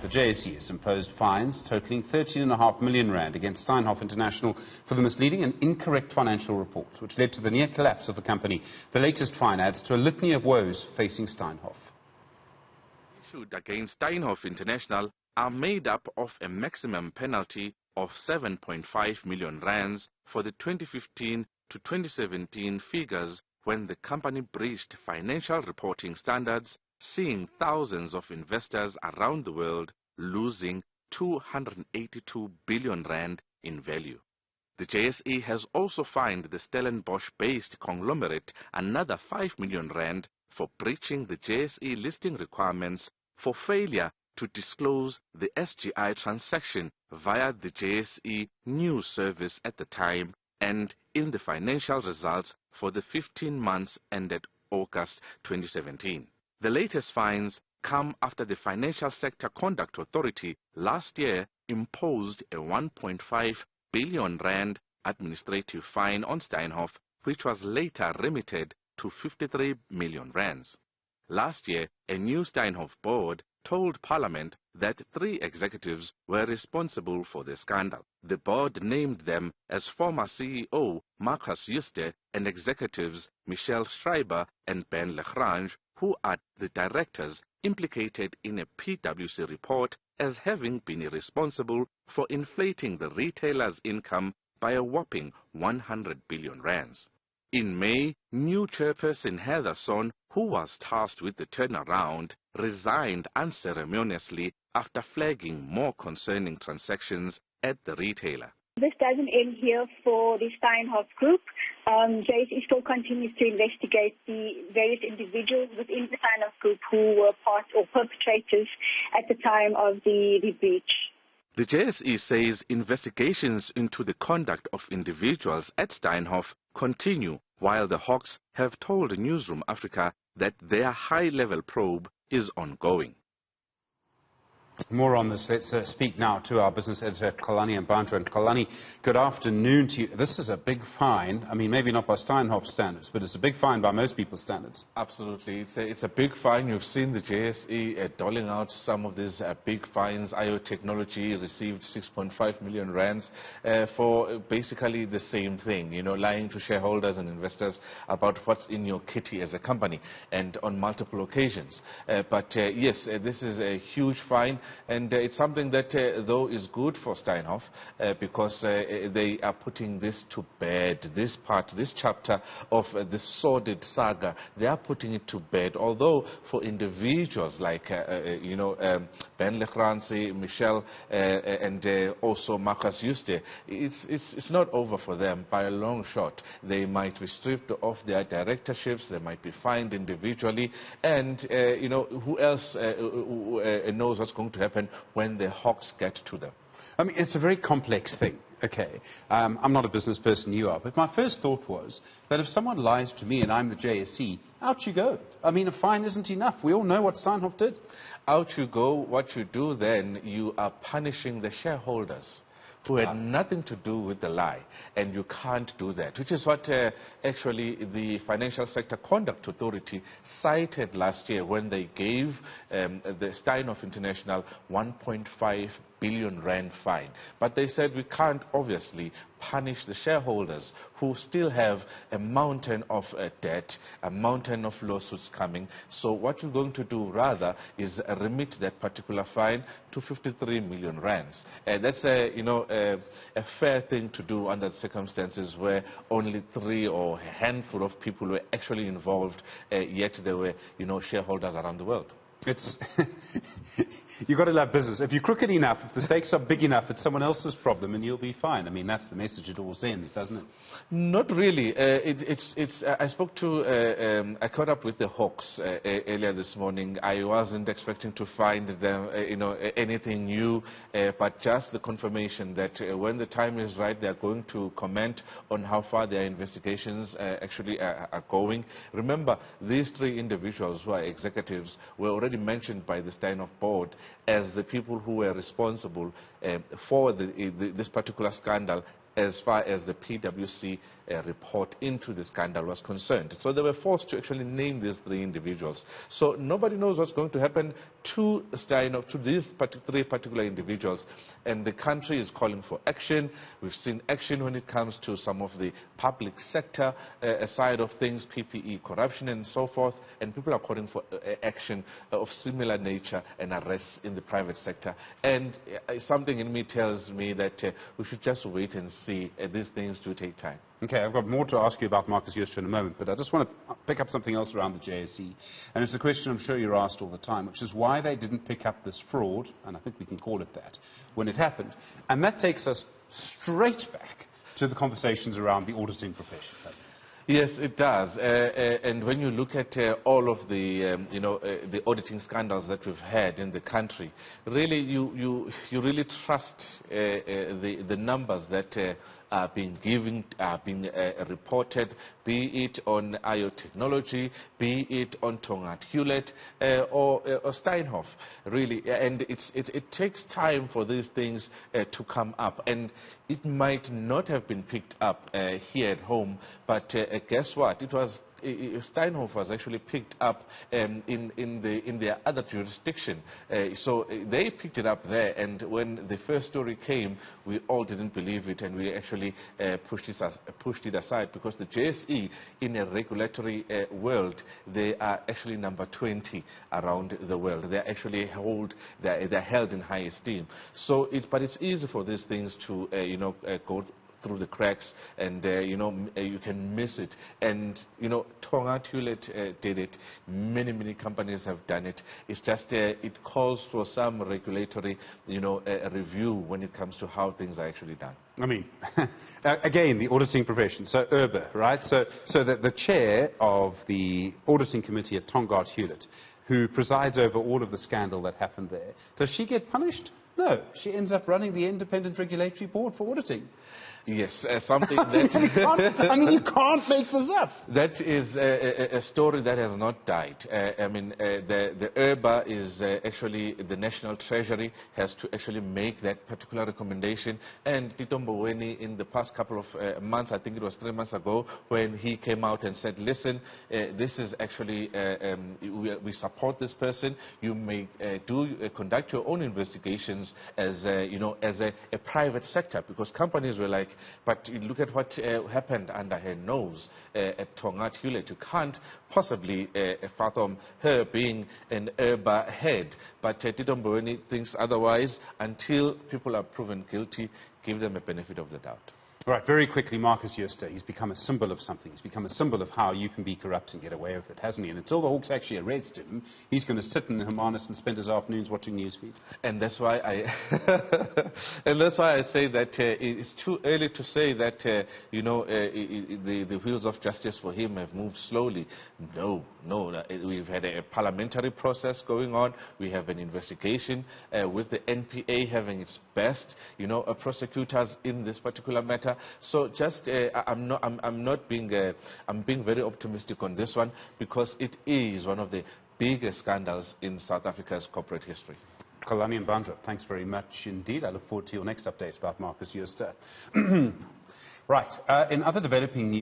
the JSE has imposed fines totaling 13.5 million rand against Steinhoff International for the misleading and incorrect financial report, which led to the near collapse of the company. The latest fine adds to a litany of woes facing Steinhoff. Issued against Steinhoff International are made up of a maximum penalty of 7.5 million rands for the 2015 to 2017 figures, when the company breached financial reporting standards, seeing thousands of investors around the world losing 282 billion rand in value. The JSE has also fined the Stellenbosch-based conglomerate another 5 million rand for breaching the JSE listing requirements for failure to disclose the SGI transaction via the JSE news service at the time and in the financial results for the 15 months ended August 2017. The latest fines come after the Financial Sector Conduct Authority last year imposed a 1.5 billion rand administrative fine on Steinhoff, which was later remitted to 53 million rands. Last year, a new Steinhoff board told Parliament that 3 executives were responsible for the scandal. The board named them as former CEO Marcus Juste and executives Michelle Schreiber and Ben Lagrange, who are the directors implicated in a PwC report as having been responsible for inflating the retailer's income by a whopping 100 billion rands. In May, new chairperson Heather Son, who was tasked with the turnaround, resigned unceremoniously after flagging more concerning transactions at the retailer. This doesn't end here for the Steinhoff Group. JSE still continues to investigate the various individuals within the Steinhoff Group who were part or perpetrators at the time of the breach. The JSE says investigations into the conduct of individuals at Steinhoff continue, while the Hawks have told Newzroom Afrika that their high-level probe is ongoing. More on this. Let's speak now to our business editor, Kalani Mbanjwa. And Kalani, good afternoon to you. This is a big fine. I mean, maybe not by Steinhoff standards, but it's a big fine by most people's standards. Absolutely. It's a big fine. You've seen the JSE doling out some of these big fines. IO Technology received 6.5 million rands for basically the same thing, you know, lying to shareholders and investors about what's in your kitty as a company, and on multiple occasions. But yes, this is a huge fine. And it's something that, though, is good for Steinhoff because they are putting this to bed. This chapter of the sordid saga, they are putting it to bed. Although for individuals like, Ben Lagrange, Michelle, and also Marcus Juste, it's not over for them by a long shot. They might be stripped of their directorships. They might be fined individually. And, who else knows what's going to happen when the Hawks get to them? I mean, it's a very complex thing, okay? I'm not a business person, you are, but my first thought was that if someone lies to me and I'm the JSE, out you go. I mean, a fine isn't enough. We all know what Steinhoff did. Out you go. What you do then, you are punishing the shareholders who had nothing to do with the lie, and you can't do that, which is what actually the Financial Sector Conduct Authority cited last year when they gave the Steinhoff International 1.5 billion rand fine. But they said we can't obviously punish the shareholders who still have a mountain of debt, a mountain of lawsuits coming. So what we're going to do rather is remit that particular fine to 53 million rands. That's a fair thing to do under the circumstances where only 3 or a handful of people were actually involved, yet there were shareholders around the world. It's you've got to love business. If you're crooked enough, if the stakes are big enough, it's someone else's problem and you'll be fine. I mean, that's the message it all sends, doesn't it? Not really. I caught up with the Hawks earlier this morning. I wasn't expecting to find them, anything new, but just the confirmation that when the time is right, they are going to comment on how far their investigations actually are going. Remember, these 3 individuals who are executives were already mentioned by the Steinhoff board as the people who were responsible for this particular scandal as far as the PwC report into the scandal was concerned. So they were forced to actually name these 3 individuals. So nobody knows what's going to happen to Steinhoff, to these 3 particular individuals. And the country is calling for action. We've seen action when it comes to some of the public sector side of things, PPE, corruption and so forth. And people are calling for action of similar nature and arrests in the private sector. And something in me tells me that we should just wait and see. These things do take time. Okay, I've got more to ask you about Marcus Jooste in a moment, but I just want to pick up something else around the JSE. And it's a question I'm sure you're asked all the time, which is why they didn't pick up this fraud, and I think we can call it that, when it happened. And that takes us straight back to the conversations around the auditing profession, doesn't it? Yes, it does. And when you look at all of the, the auditing scandals that we've had in the country, really, you really trust the numbers that are being given, are being reported, be it on IO Technology, be it on Tongaat Hewlett or Steinhoff, really. And it takes time for these things to come up. And it might not have been picked up here at home, but guess what? It was Steinhoff was actually picked up in their other jurisdiction. So they picked it up there, and when the first story came, we all didn't believe it, and we actually pushed it aside, because the JSE, in a regulatory world, they are actually number 20 around the world. They're actually they're held in high esteem. So but it's easy for these things to go through the cracks, and you can miss it. And Tongaat Hewlett did it. Many companies have done it. It's just it calls for some regulatory review when it comes to how things are actually done. I mean, again, the auditing profession. So Urba, right? So that the chair of the auditing committee at Tongaat Hewlett, who presides over all of the scandal that happened there, does she get punished? No, she ends up running the Independent Regulatory Board for auditing. Yes, something that... I mean, you can't make this up. That is a story that has not died. The IRBA is actually, the National Treasury has to actually make that particular recommendation. And Tito Mboweni, in the past couple of months, I think it was 3 months ago, when he came out and said, listen, this is actually, we support this person. You may conduct your own investigations as, as a private sector, because companies were like, but you look at what happened under her nose at Tongaat Hewlett. You can't possibly fathom her being an IRBA head. But Tito Mboweni thinks otherwise. Until people are proven guilty, give them a benefit of the doubt. All right, very quickly, Marcus Jooste, he's become a symbol of something. He's become a symbol of how you can be corrupt and get away with it, hasn't he? And until the Hawks actually arrest him, he's going to sit in Hermanus and spend his afternoons watching Newsfeed. And that's why I say that it's too early to say that, the wheels of justice for him have moved slowly. No. We've had a parliamentary process going on. We have an investigation with the NPA having its best, prosecutors in this particular matter. So just I'm being very optimistic on this one, because it is one of the biggest scandals in South Africa's corporate history. Kalani and Bandra, thanks very much indeed. I look forward to your next update about Marcus Jooste. Right, in other developing news.